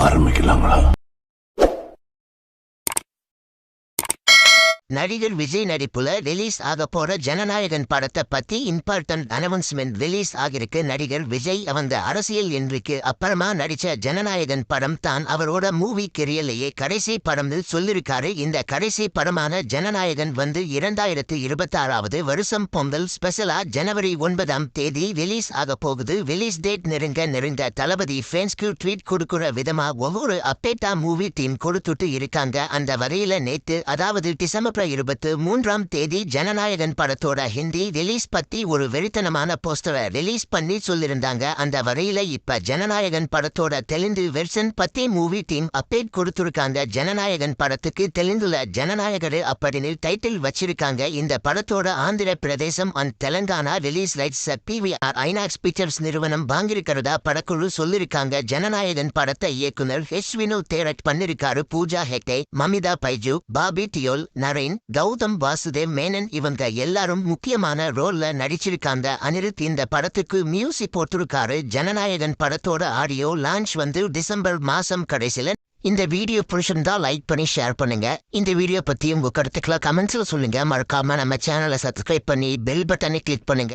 ஆரம்பிக்கலாங்களா? நடிகர் விஜய் நடிப்புல ரிலீஸ் ஆக போற ஜனநாயகன் படத்தை பத்தி இம்பார்ட்டன்ட் அனௌன்ஸ்மெண்ட் ரிலீஸ் ஆகிருக்கு. நடிகர் விஜய் அவந்த அரசியல் என்றுக்கு அப்புறமா நடிச்ச ஜனநாயகன் படம் தான் அவரோட மூவி கெரியர்லயே கடைசி படம்னு சொல்லிருக்காரு. இந்த கடைசி படமான ஜனநாயகன் 2026 வருஷம் பொங்கல் ஸ்பெஷலா ஜனவரி 9 ரிலீஸ் ஆக போகுது. ரிலீஸ் டேட் நெருங்க தளபதி ஃபேன்ஸ்க்கு ட்வீட் கொடுக்குற விதமா ஒவ்வொரு அப்டேட்டா மூவி டீம் கொடுத்துட்டு இருக்காங்க. அந்த வகையில நேத்து, அதாவது டிசம்பர் 23 ஜனநாயகன் படத்தோட ஹிந்தி ரிலீஸ் பத்தி ஒரு வெறித்தனமான போஸ்டரை ரிலீஸ் பண்ணி சொல்லிருந்தாங்க. அந்த வரையில இப்ப ஜனநாயகன் படத்தோட தெலுங்கு வெர்ஷன் பத்தி மூவி டீம் அப்டேட் கொடுத்திருக்காங்க. ஜனநாயகன் படத்துக்கு தெலுங்குல ஜனநாயகரு அப்படின்னு டைட்டில் வச்சிருக்காங்க. இந்த படத்தோட Andhra Pradesh and Telangana release rights PVR INOX pictures நிறுவனம் வாங்கியிருக்கிறதா படக்குழு சொல்லிருக்காங்க. ஜனநாயகன் படத்தை இயக்குனர் வினோத் டைரக்ட் பண்ணிருக்காரு. பூஜா ஹெக்டே, மமிதா பைஜு, பாபி டியோல், நரேன், கௌதம் வாசுதேவ் மேனன் இவங்க எல்லாரும் முக்கியமான ரோல்ல நடிச்சிருக்காங்க. அனிருத் இந்த படத்துக்கு மியூசிக் போட்டிருக்காரு. ஜனநாயகன் படத்தோட ஆடியோ லான்ச் டிசம்பர் மாசம் கடைசில. இந்த வீடியோ பிடிச்சிருந்தா லைக் பண்ணி ஷேர் பண்ணுங்க. இந்த வீடியோ பத்தி உங்க கருத்துக்களை கமெண்ட்ஸ்ல சொல்லுங்க. மறக்காம நம்ம சேனலை சப்ஸ்கிரைப் பண்ணி பெல் பட்டனை கிளிக் பண்ணுங்க.